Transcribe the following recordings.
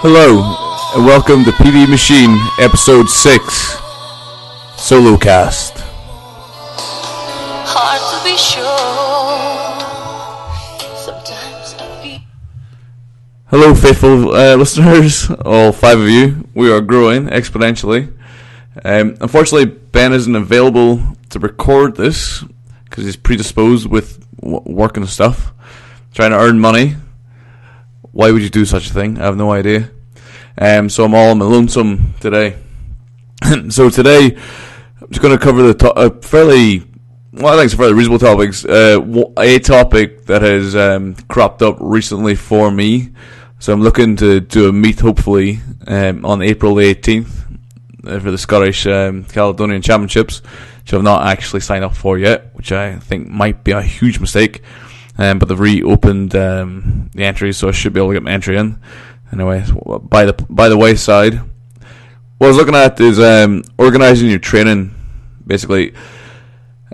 Hello, and welcome to PB Machine, Episode 6, Solocast. Hard to be sure. Sometimes I feel... Hello, faithful listeners, all 5 of you. We are growing exponentially. Unfortunately, Ben isn't available to record this because he's predisposed with work and stuff, trying to earn money. Why would you do such a thing? I have no idea. So I'm all lonesome today. So today, I'm just going to cover I think it's a fairly reasonable topics. A topic that has cropped up recently for me. So I'm looking to do a meet, hopefully, on April the 18th for the Scottish Caledonian Championships, which I've not actually signed up for yet, which I think might be a huge mistake. But they've reopened the entries, so I should be able to get my entry in. Anyway, by the wayside, what I was looking at is organising your training, basically,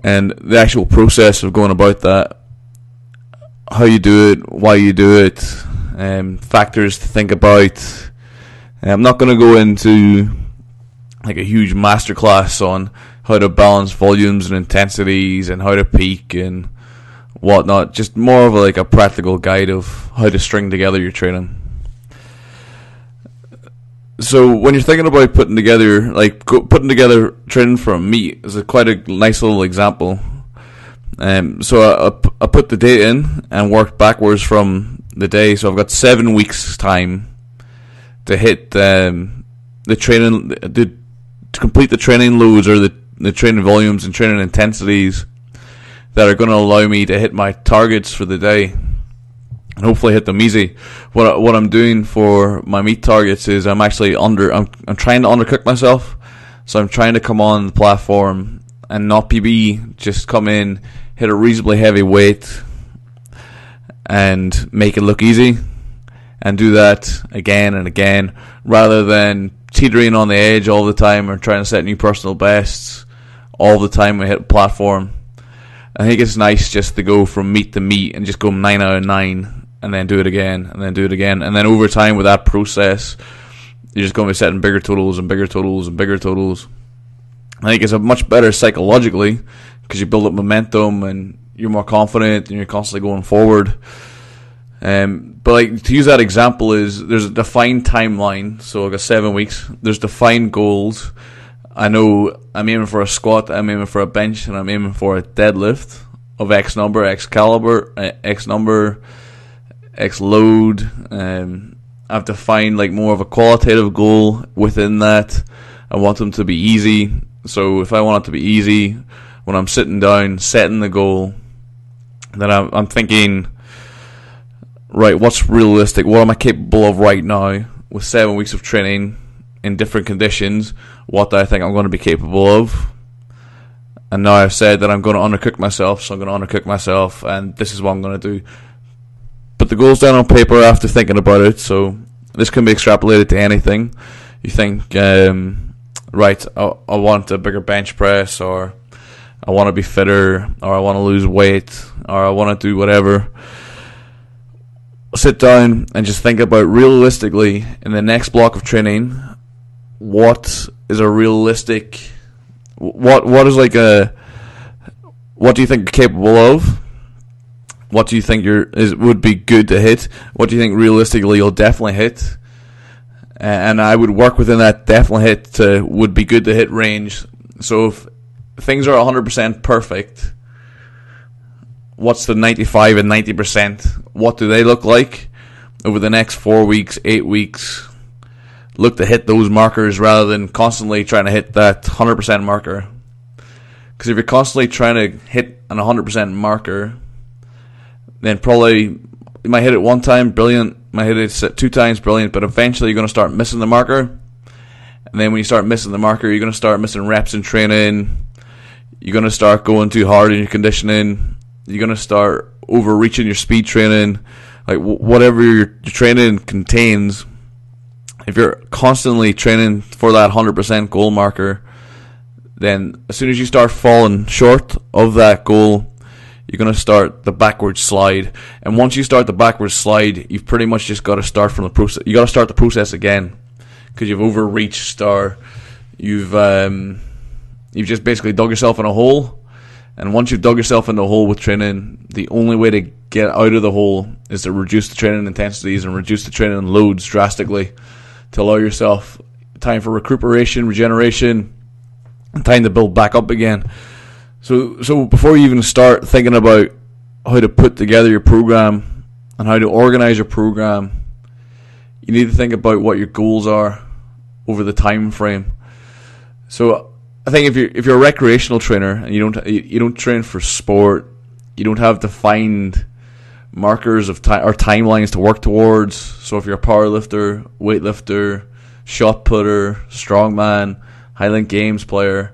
and the actual process of going about that, how you do it, why you do it, factors to think about. I'm not going to go into like a huge masterclass on how to balance volumes and intensities and how to peak and whatnot, just more of a practical guide of how to string together your training. So when you're thinking about putting together training for a meet is quite a nice little example. So I put the date in and worked backwards from the day. So I've got 7 weeks time to hit the training, to complete the training loads or the training volumes and training intensities that are going to allow me to hit my targets for the day and hopefully hit them easy. What I'm doing for my meet targets is I'm trying to undercook myself. So I'm trying to come on the platform and not PB, just come in, hit a reasonably heavy weight and make it look easy, and do that again and again rather than teetering on the edge all the time or trying to set new personal bests all the time I hit a platform. I think it's nice just to go from meet to meet and just go 9 out of 9 and then do it again and then do it again. And then over time with that process, you're just going to be setting bigger totals and bigger totals and bigger totals. I think it's a much better psychologically because you build up momentum and you're more confident and you're constantly going forward. But to use that example there's a defined timeline. So I've got 7 weeks. There's defined goals. I know I'm aiming for a squat, I'm aiming for a bench, and I'm aiming for a deadlift of X number, X caliber, X number, X load. I've defined more of a qualitative goal within that. I want them to be easy. So if I want it to be easy, when I'm sitting down, setting the goal, then I'm thinking, right, what's realistic? What am I capable of right now with 7 weeks of training in different conditions? What do I think I'm going to be capable of? And now I've said that I'm going to undercook myself, so I'm going to undercook myself, and this is what I'm going to do. Put the goals down on paper after thinking about it, so this can be extrapolated to anything. You think, right, I want a bigger bench press, or I want to be fitter, or I want to lose weight, or I want to do whatever. Sit down and just think about realistically in the next block of training, what is a realistic, what do you think you're capable of? What do you think would be good to hit? What do you think realistically you'll definitely hit? And I would work within that definitely hit to would be good to hit range. So if things are 100% perfect, what's the 95 and 90%? What do they look like over the next 4 weeks, 8 weeks? Look to hit those markers rather than constantly trying to hit that 100% marker. Because if you're constantly trying to hit an 100% marker, then probably you might hit it one time, brilliant. Might hit it 2 times, brilliant. But eventually you're going to start missing the marker. And then when you start missing the marker, you're going to start missing reps in training. You're going to start going too hard in your conditioning. You're going to start overreaching your speed training. Whatever your training contains, if you're constantly training for that 100% goal marker, then as soon as you start falling short of that goal, you're going to start the backward slide. And once you start the backward slide, you've pretty much just got to start from the process. You got to start the process again because you've overreached, or you've just basically dug yourself in a hole. And once you've dug yourself in the hole with training, the only way to get out of the hole is to reduce the training intensities and reduce the training loads drastically to allow yourself time for recuperation, regeneration, and time to build back up again. So before you even start thinking about how to put together your program and how to organize your program, you need to think about what your goals are over the time frame. So I think if you're a recreational trainer and you don't train for sport, you don't have defined markers of time or timelines to work towards. So if you're a powerlifter, weightlifter, shot putter, strongman, Highland Games player,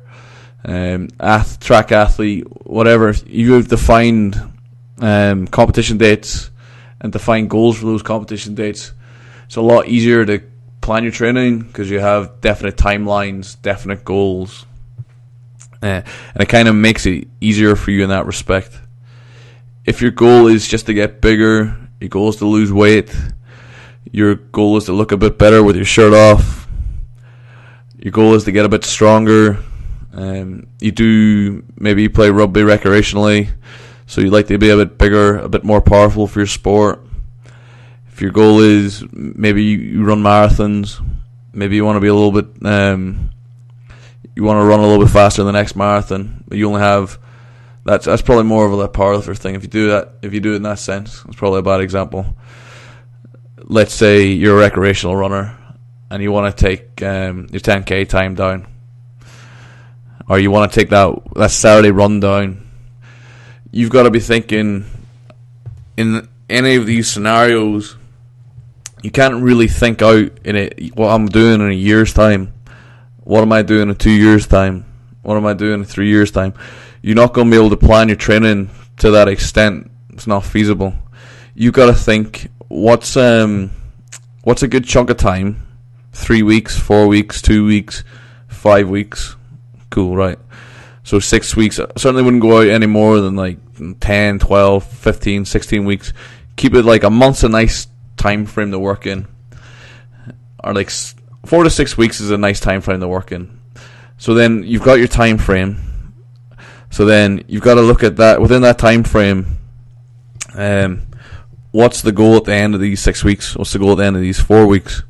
track athlete, whatever, you have defined competition dates and defined goals for those competition dates. It's a lot easier to plan your training because you have definite timelines, definite goals. And it kind of makes it easier for you in that respect. If your goal is just to get bigger, your goal is to lose weight, your goal is to look a bit better with your shirt off, your goal is to get a bit stronger, maybe you play rugby recreationally, so you'd like to be a bit bigger, a bit more powerful for your sport. If your goal is maybe you run marathons, maybe you want to be a little bit you want to run a little bit faster than the next marathon, but you only have that's probably more of a powerlifter thing. If you do it in that sense, it's probably a bad example. Let's say you're a recreational runner and you want to take your 10k time down, or you want to take that Saturday run down. You've got to be thinking in any of these scenarios. You can't really think out in it what I'm doing in a year's time. What am I doing in 2 years' time? What am I doing in 3 years' time? You're not going to be able to plan your training to that extent. It's not feasible. You've got to think, what's a good chunk of time? 3 weeks, 4 weeks, 2 weeks, 5 weeks. Cool, right. So 6 weeks. I certainly wouldn't go out any more than like 10, 12, 15, 16 weeks. Keep it like a month's a nice time frame to work in. Or like 4 to 6 weeks is a nice time frame to work in. So then you've got your time frame. So then you've got to look at that within that time frame. What's the goal at the end of these 6 weeks? What's the goal at the end of these 4 weeks?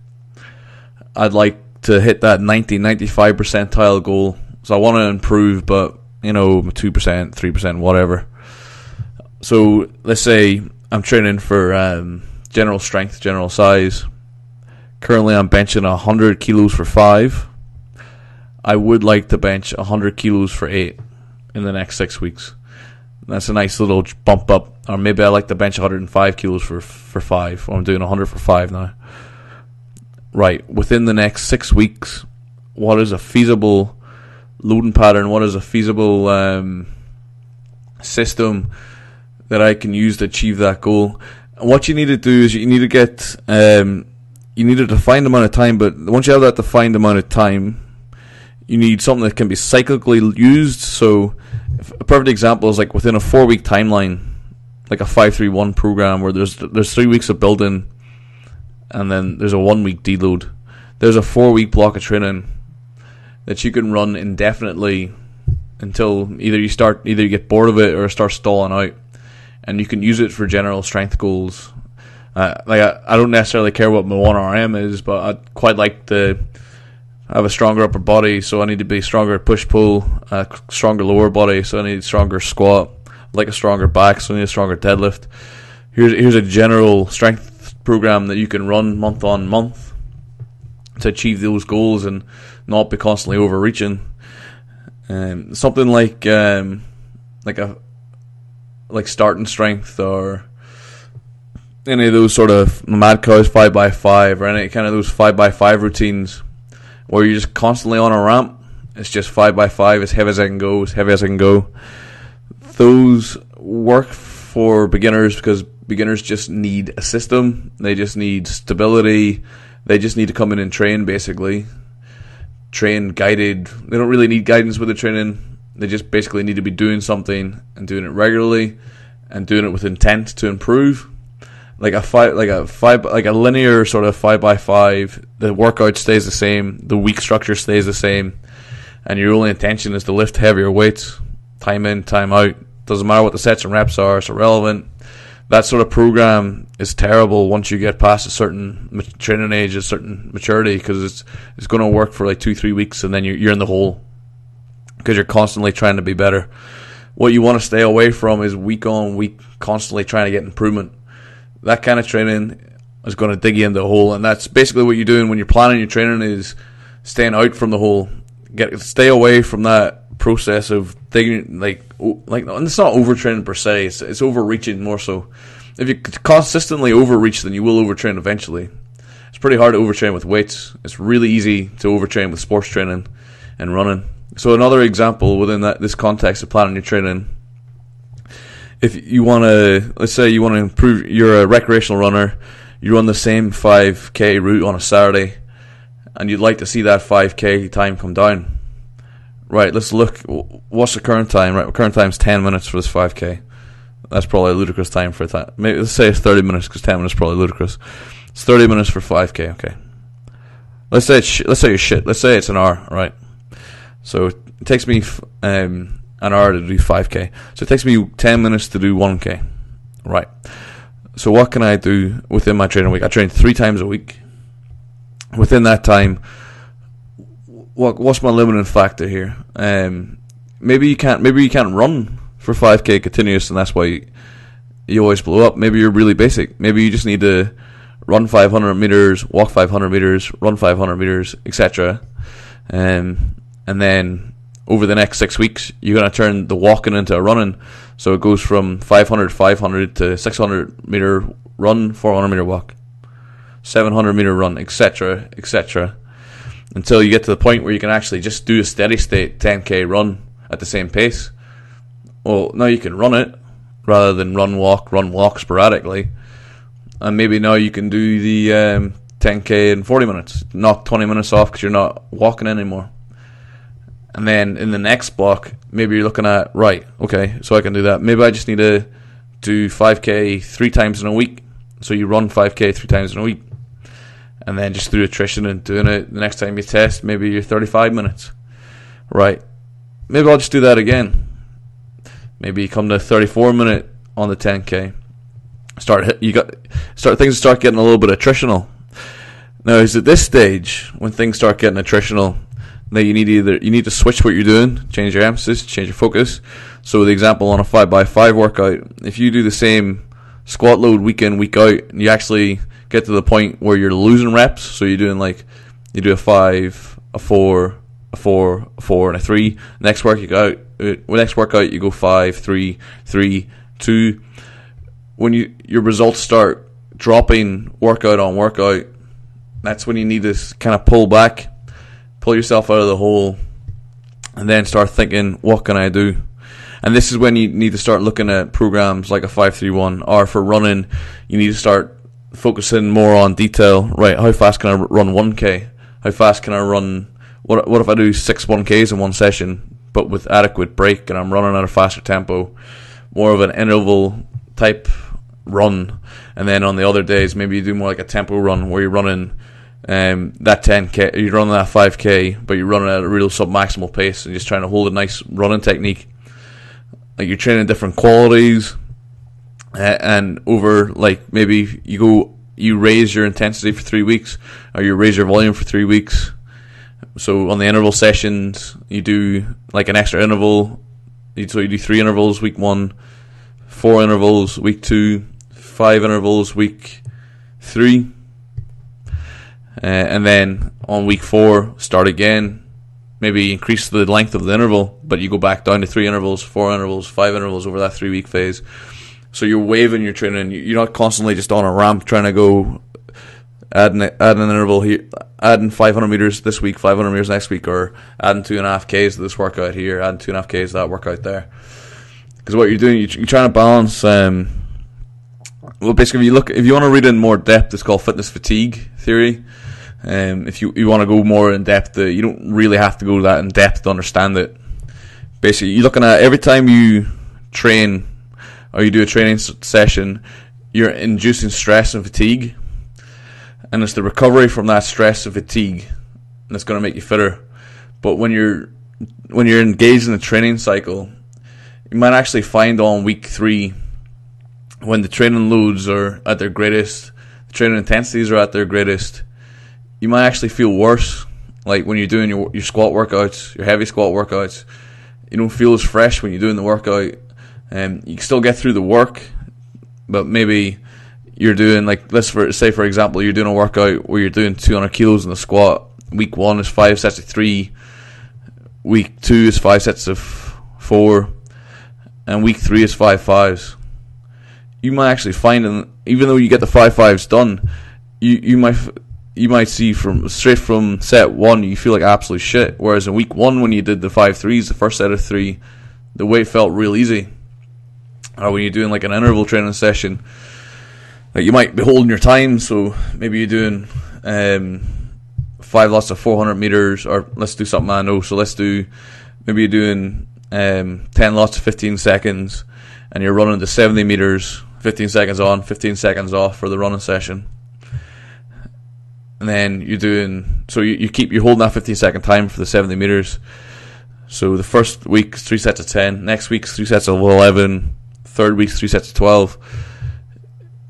I'd like to hit that 90-95 percentile goal. So I want to improve, but 2%, 3%, whatever. So let's say I'm training for general strength, general size. Currently I'm benching 100 kilos for 5. I would like to bench 100 kilos for 8 in the next 6 weeks. That's a nice little bump up. Or maybe I like to bench 105 kilos for 5. Or I'm doing 100 for 5 now. Right, within the next 6 weeks, what is a feasible loading pattern? What is a feasible system that I can use to achieve that goal? And what you need to do is you need to get you need a defined amount of time, but once you have that defined amount of time, you need something that can be cyclically used. So a perfect example is like within a 4-week timeline, like a 5-3-1 program where there's 3 weeks of building and then there's a 1-week deload. There's a 4-week block of training that you can run indefinitely until either you get bored of it or start stalling out, and you can use it for general strength goals. I don't necessarily care what my 1RM is, but I'd quite like to have a stronger upper body, so I need to be stronger at push-pull, a stronger lower body, so I need a stronger squat, like a stronger back, so I need a stronger deadlift. Here's a general strength program that you can run month on month to achieve those goals and not be constantly overreaching. Something like starting strength or any of those sort of Mad Cows 5x5 or any kind of those 5x5 routines where you're just constantly on a ramp. It's just 5x5 as heavy as I can go, Those work for beginners because beginners just need a system. They just need stability. They just need to come in and train, basically. Train guided. They don't really need guidance with the training. They just basically need to be doing something and doing it regularly and doing it with intent to improve. Like a linear sort of 5x5, the workout stays the same, the week structure stays the same, and your only intention is to lift heavier weights, time in, time out. Doesn't matter what the sets and reps are, it's irrelevant. That sort of program is terrible once you get past a certain training age, a certain maturity, because it's going to work for like 2-3 weeks, and then you're in the hole because you're constantly trying to be better. What you want to stay away from is week on week, constantly trying to get improvement. That kind of training is going to dig you into the hole, and that's basically what you're doing when you're planning your training, is staying out from the hole. Stay away from that process of digging, like and it's not overtraining per se, it's overreaching more so. If you consistently overreach, then you will overtrain eventually. It's pretty hard to overtrain with weights. It's really easy to overtrain with sports training and running. So another example within this context of planning your training, if you want to, let's say you want to improve, you're a recreational runner, you run the same 5k route on a Saturday, and you'd like to see that 5k time come down. Right, let's look, what's the current time? Right, the current time is 10 minutes for this 5k. That's probably a ludicrous time for a time. Maybe let's say it's 30 minutes, because 10 minutes is probably ludicrous. It's 30 minutes for 5k, okay. Let's say it's shit. Let's say it's an hour, right? So it takes me an hour to do 5k. So it takes me 10 minutes to do 1k. Right. So what can I do within my training week? I train 3 times a week. Within that time, what's my limiting factor here? Maybe you can't run for 5k continuous, and that's why you always blow up. Maybe you're really basic. Maybe you just need to run 500 meters, walk 500 meters, run 500 meters, etc. And then over the next 6 weeks, you're going to turn the walking into a running. So it goes from 500 to 600 meter run, 400 meter walk, 700 meter run, etc., etc. Until you get to the point where you can actually just do a steady state 10k run at the same pace. Well, now you can run it rather than run walk sporadically. And maybe now you can do the 10k in 40 minutes, knock 20 minutes off because you're not walking anymore. And then in the next block, maybe you're looking at, right, okay, so I can do that. Maybe I just need to do 5k 3 times in a week. So you run 5k 3 times in a week. And then just through attrition and doing it, the next time you test, maybe you're 35 minutes. Right. Maybe I'll just do that again. Maybe you come to 34 minute on the 10k. Things start getting a little bit attritional. Now, is at this stage when things start getting attritional, now you need to switch what you're doing, change your emphasis, change your focus. So the example on a 5x5 workout, if you do the same squat load week in, week out, and you actually get to the point where you're losing reps, so you're doing you do a 5, a 4, a 4, a 4, and a 3. Next workout you go 5, 3, 3, 2. When your results start dropping workout on workout, that's when you need to kind of pull back, pull yourself out of the hole, and then start thinking, what can I do? And this is when you need to start looking at programs like a 5-3-1, or for running, you need to start focusing more on detail. Right, how fast can I run 1k? How fast can I run? What if I do 6 1ks in one session, but with adequate break, and I'm running at a faster tempo, more of an interval type run. And then on the other days, maybe you do more like a tempo run, where you're running that 10k, you're running that 5k, but you're running at a real sub-maximal pace and just trying to hold a nice running technique. Like you're training different qualities, and over maybe you raise your intensity for 3 weeks, or you raise your volume for 3 weeks. So on the interval sessions, you do like an extra interval. So you do 3 intervals week 1, 4 intervals week 2, 5 intervals week 3, and then on week 4 start again. Maybe increase the length of the interval, but you go back down to 3 intervals, 4 intervals, 5 intervals over that 3 week phase. So you're waving your training. You're not constantly just on a ramp trying to go add an interval here, adding 500 meters this week, 500 meters next week, or adding 2.5Ks to this workout here, adding 2.5Ks to that workout there. Because what you're doing, you're trying to balance. Well, basically, if you want to read in more depth, it's called fitness fatigue theory. If you want to go more in depth, you don't really have to go that in depth to understand it. basically you're looking at every time you train or you do a training session, you're inducing stress and fatigue, and it's the recovery from that stress and fatigue that's going to make you fitter. But when you're engaged in a training cycle, you might actually find on week 3, when the training loads are at their greatest, the training intensities are at their greatest, you might actually feel worse. Like when you're doing your squat workouts, your heavy squat workouts, you don't feel as fresh when you're doing the workout. You can still get through the work, but maybe you're doing, like, say for example, you're doing a workout where you're doing 200 kilos in the squat. Week 1 is 5 sets of 3. Week 2 is 5 sets of 4. And week 3 is 5 5s. You might actually find, even though you get the 5 5s done, you might see straight from set 1 you feel like absolute shit. Whereas in week 1, when you did the 5 3s, the first set of 3, the weight felt real easy. Or when you're doing like an interval training session, like you might be holding your time, so maybe you're doing 5 lots of 400 meters, or let's do something I know. So maybe you're doing 10 lots of 15 seconds, and you're running the 70 meters, 15 seconds on, 15 seconds off for the running session. And then you're holding that 15 second time for the 70 meters. So the first week is 3 sets of 10, next week's 3 sets of 11, third week's 3 sets of 12.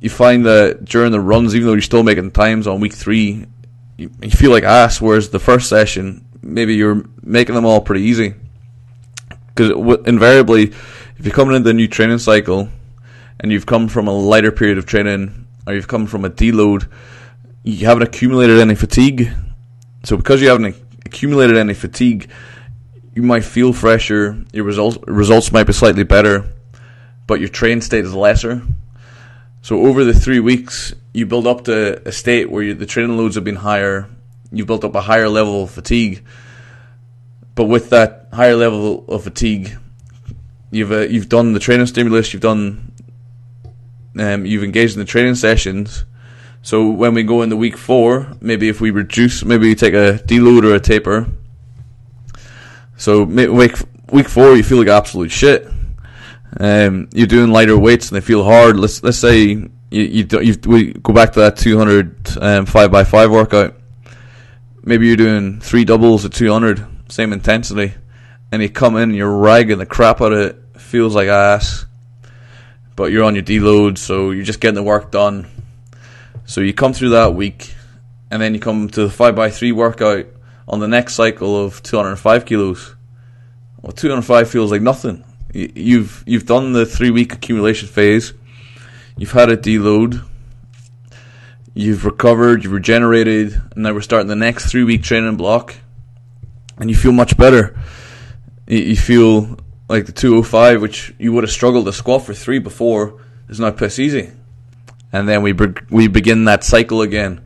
You find that during the runs, even though you're still making times on week 3, you feel like ass, whereas the first session, maybe you're making them all pretty easy. Because invariably, if you're coming into the new training cycle and you've come from a lighter period of training, or you've come from a deload, you haven't accumulated any fatigue. So because you haven't accumulated any fatigue, you might feel fresher, your results might be slightly better, but your train state is lesser. So over the 3 weeks, you build up to a state where the training loads have been higher, you've built up a higher level of fatigue. But with that higher level of fatigue, you've done the training stimulus, you've engaged in the training sessions. So when we go into week 4, maybe if we reduce, maybe we take a deload or a taper. So week 4, you feel like absolute shit. You're doing lighter weights and they feel hard. Let's say we go back to that 200 5x5 workout. Maybe you're doing 3 doubles at 200, same intensity, and you come in and you're ragging the crap out of it. Feels like ass, but you're on your deload, so you're just getting the work done. So you come through that week, and then you come to the 5x3 workout on the next cycle of 205 kilos. Well, 205 feels like nothing. You've done the 3 week accumulation phase. You've had a deload. You've recovered. You've regenerated, and now we're starting the next 3 week training block, and you feel much better. You feel like the 205, which you would have struggled to squat for 3 before, is now piss easy. And then we begin that cycle again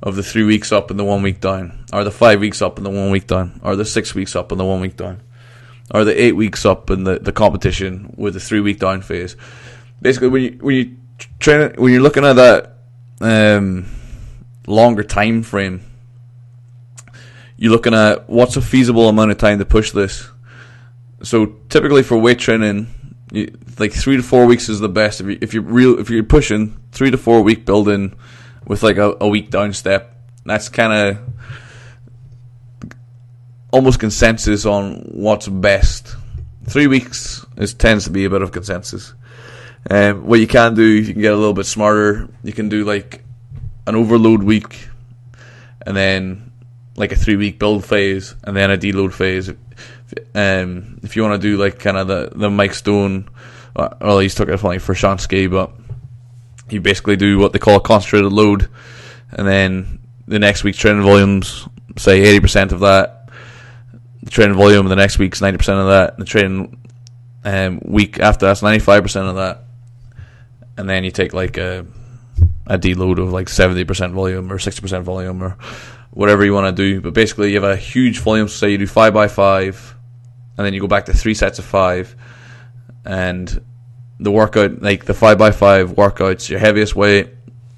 of the 3 weeks up and the 1 week down, or the 5 weeks up and the 1 week down, or the 6 weeks up and the 1 week down, or the 8 weeks up in the competition with the 3 week down phase. Basically, when you're looking at that longer time frame, you're looking at what's a feasible amount of time to push this. So typically for weight training, like 3 to 4 weeks is the best. If you're pushing 3 to 4 week building with like a week down step, that's kind of almost consensus on what's best. 3 weeks tends to be a bit of consensus. What you can do, you can get a little bit smarter. You can do like an overload week, and then like a 3 week build phase, and then a deload phase. If you want to do like kind of the Mike Stone, or he's took it funny for Shansky, but you basically do what they call a concentrated load, and then the next week's training volumes, say 80% of that. The training volume the next week's 90% of that. The training week after that's 95% of that, and then you take like a deload of like 70% volume or 60% volume or whatever you want to do. But basically you have a huge volume. So say you do 5x5, and then you go back to 3 sets of 5, and the workout, like the 5x5 workout's your heaviest weight,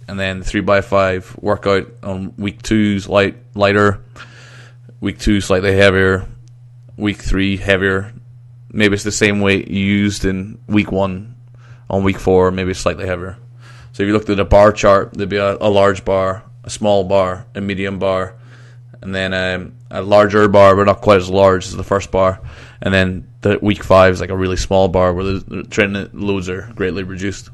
and then the 3x5 workout on week 2's lighter, week 2 slightly heavier, week 3 heavier, maybe it's the same weight you used in week 1 on week 4, maybe it's slightly heavier. So if you looked at a bar chart, there'd be a large bar, a small bar, a medium bar, and then a larger bar, but not quite as large as the first bar. And then the week 5 is like a really small bar where the training loads are greatly reduced.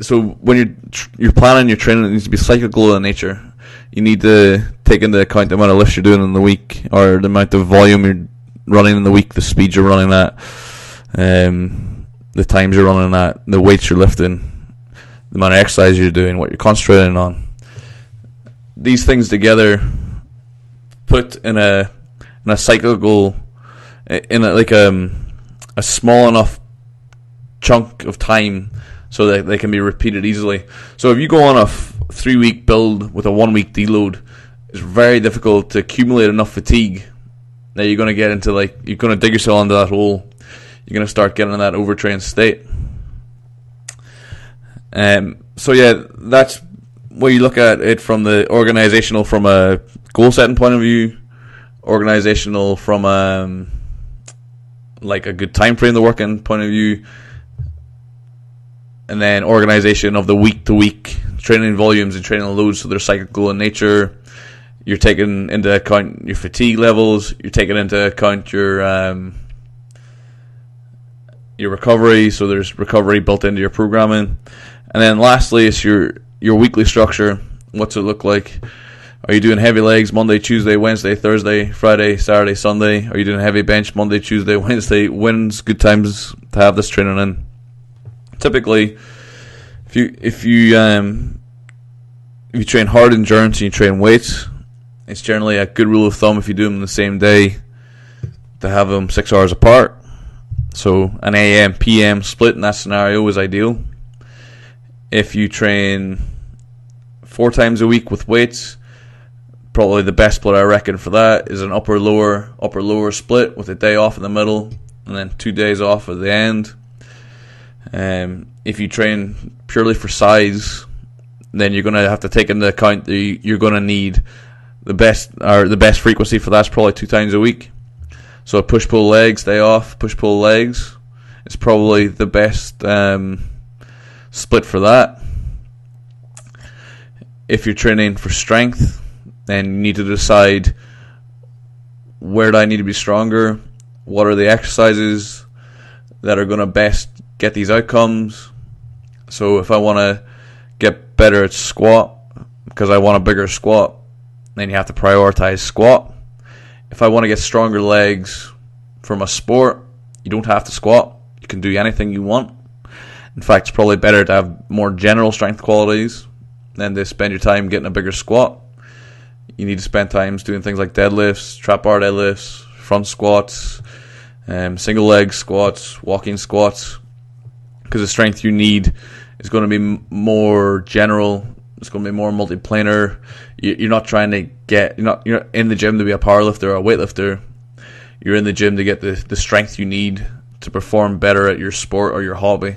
So when you're planning your training, it needs to be cyclical in nature. You need to take into account the amount of lifts you're doing in the week, or the amount of volume you're running in the week, the speed you're running at, the times you're running at, the weights you're lifting, the amount of exercise you're doing, what you're concentrating on. These things together, put in a cyclical, in a small enough chunk of time so that they can be repeated easily. So if you go on a 3-week build with a 1-week deload, it's very difficult to accumulate enough fatigue that you're going to get into, you're going to dig yourself into that hole. You're going to start getting in that overtrained state. So yeah, that's where you look at it from the organizational, from a goal setting point of view, organizational from a good time frame to work in point of view, and then organization of the week to week training volumes and training loads, so they're cyclical in nature. You're taking into account your fatigue levels. You're taking into account your recovery, so there's recovery built into your programming. And then lastly, it's your weekly structure. What's it look like? Are you doing heavy legs Monday, Tuesday, Wednesday, Thursday, Friday, Saturday, Sunday? Are you doing heavy bench Monday, Tuesday, Wednesday? When's good times to have this training in? Typically, if you train hard endurance and you train weights, it's generally a good rule of thumb, if you do them the same day, to have them 6 hours apart. So an AM PM split in that scenario is ideal. If you train 4 times a week with weights, probably the best split I reckon for that is an upper lower split with a day off in the middle and then 2 days off at the end. If you train purely for size, then you're going to have to take into account that you're going to need the best frequency for that's probably 2 times a week. So push pull legs, day off, push pull legs is probably the best split for that. If you're training for strength, then you need to decide, where do I need to be stronger? What are the exercises that are going to best get these outcomes? So if I want to get better at squat because I want a bigger squat, then you have to prioritize squat. If I want to get stronger legs from a sport, you don't have to squat. You can do anything you want. In fact, it's probably better to have more general strength qualities than to spend your time getting a bigger squat. You need to spend time doing things like deadlifts, trap bar deadlifts, front squats, single leg squats, walking squats, because the strength you need is going to be more general. It's going to be more multiplanar. You're not in the gym to be a powerlifter or a weightlifter. You're in the gym to get the strength you need to perform better at your sport or your hobby.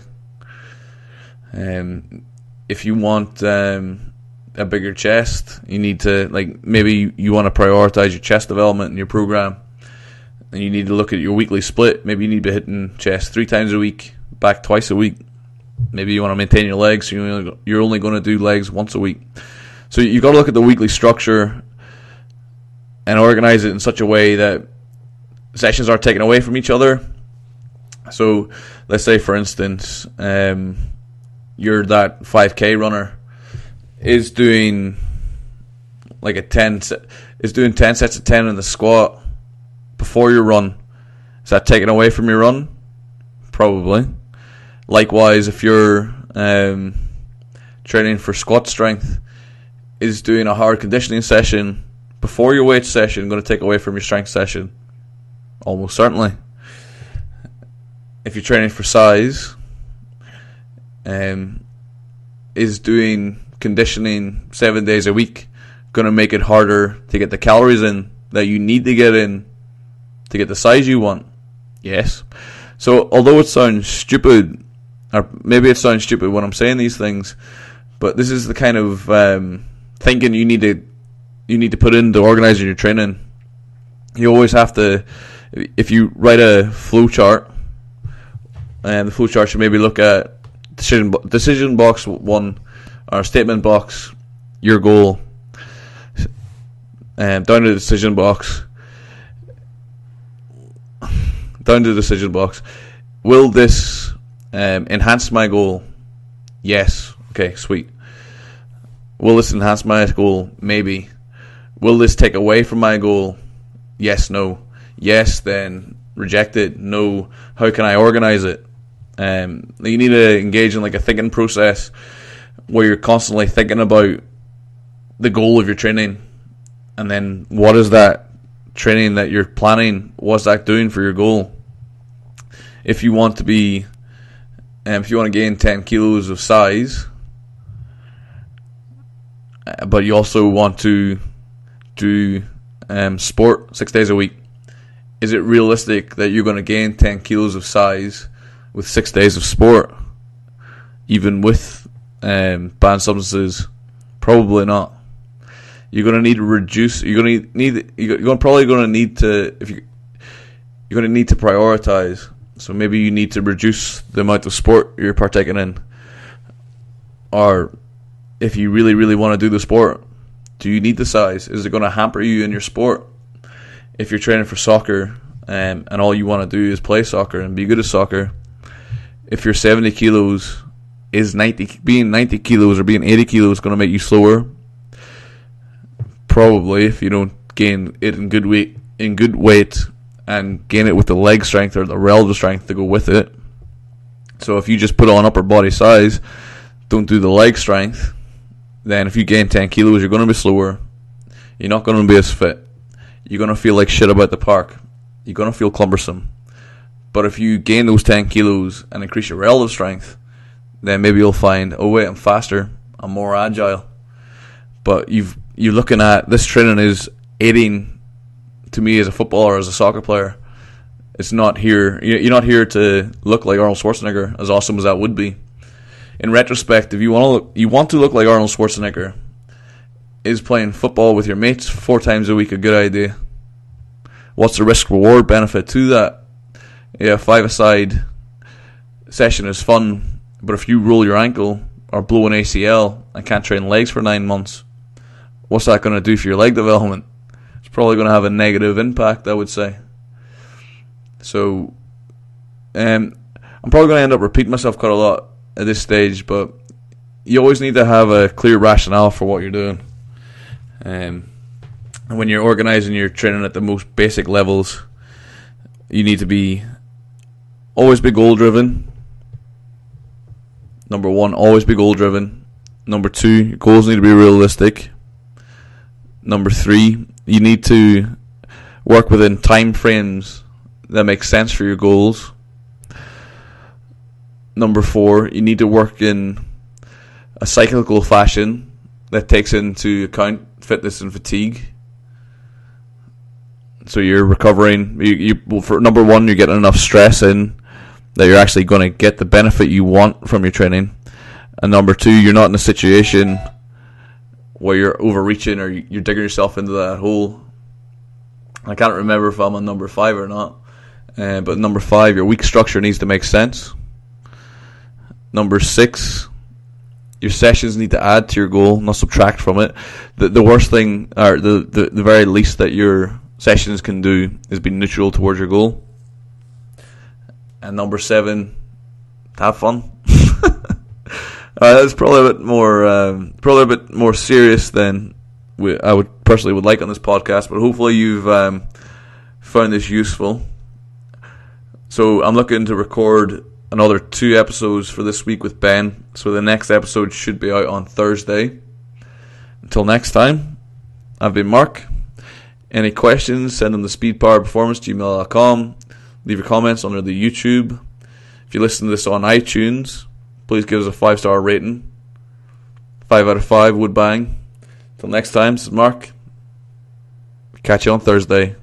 If you want a bigger chest, you need to, maybe you want to prioritize your chest development in your program, and you need to look at your weekly split. Maybe you need to be hitting chest 3 times a week, back twice a week. Maybe you want to maintain your legs, so you're only going to do legs once a week. So you've got to look at the weekly structure and organize it in such a way that sessions aren't taken away from each other. So let's say, for instance, you're that 5K runner is doing 10 sets of 10 in the squat before your run. Is that taken away from your run? Probably. Likewise, if you're training for squat strength, is doing a hard conditioning session before your weight session going to take away from your strength session? Almost certainly. If you're training for size, is doing conditioning 7 days a week going to make it harder to get the calories in that you need to get in to get the size you want? Yes. So although it sounds stupid, or maybe it sounds stupid when I'm saying these things, but this is the kind of thinking you need to put into organizing your training. You always have to if you write a flow chart, and the flow chart should maybe look at decision box 1, or statement box, your goal, down to the decision box. Will this enhance my goal? Yes. Okay, sweet. Will this enhance my goal? Maybe. Will this take away from my goal? Yes, no. Yes, then reject it. No, how can I organize it? You need to engage in like a thinking process where you're constantly thinking about the goal of your training, and then what is that training that you're planning, what's that doing for your goal? If you want to be, if you want to gain 10 kilos of size, but you also want to do sport 6 days a week, is it realistic that you're going to gain 10 kilos of size with 6 days of sport, even with banned substances? Probably not. You're going to need to reduce. You're probably going to need to, you're going to need to prioritize. So maybe you need to reduce the amount of sport you're partaking in, or if you really, really want to do the sport, do you need the size? Is it going to hamper you in your sport? If you're training for soccer and all you want to do is play soccer and be good at soccer, if you're 70 kilos, being 90 kilos or being 80 kilos going to make you slower? Probably, if you don't gain it in good weight and gain it with the leg strength or the relative strength to go with it. So if you just put on upper body size, don't do the leg strength, then if you gain 10 kilos, you're going to be slower. You're not going to be as fit. You're going to feel like shit about the park. You're going to feel cumbersome. But if you gain those 10 kilos and increase your relative strength, then maybe you'll find, oh wait, I'm faster, I'm more agile. But you're looking at, this training is aiding to me as a footballer, as a soccer player. It's not here, you're not here to look like Arnold Schwarzenegger, as awesome as that would be. In retrospect, if you want to look like Arnold Schwarzenegger, is playing football with your mates 4 times a week a good idea? What's the risk-reward benefit to that? Yeah, 5-a-side session is fun, but if you roll your ankle or blow an ACL and can't train legs for 9 months, what's that going to do for your leg development? It's probably going to have a negative impact, I would say. So, I'm probably going to end up repeating myself quite a lot at this stage, but you always need to have a clear rationale for what you're doing. And when you're organising your training at the most basic levels, you need to always be goal driven. Number 1, always be goal driven. Number 2, your goals need to be realistic. Number 3, you need to work within time frames that make sense for your goals. Number 4, you need to work in a cyclical fashion that takes into account fitness and fatigue. So you're recovering. For number 1, you're getting enough stress in that you're actually going to get the benefit you want from your training. And number 2, you're not in a situation where you're overreaching or you're digging yourself into that hole. I can't remember if I'm on number 5 or not. But number 5, your week structure needs to make sense. Number 6, your sessions need to add to your goal, not subtract from it. The worst thing, or the very least that your sessions can do, is be neutral towards your goal. And number 7, have fun. That's probably a bit more serious than I would personally like on this podcast, but hopefully you've found this useful. So I'm looking to record another 2 episodes for this week with Ben. So the next episode should be out on Thursday. Until next time, I've been Mark. Any questions, send them to speedpowerperformance@gmail.com. Leave your comments under the YouTube. If you listen to this on iTunes, please give us a 5-star rating. 5 out of 5 would bang. Till next time, this is Mark. Catch you on Thursday.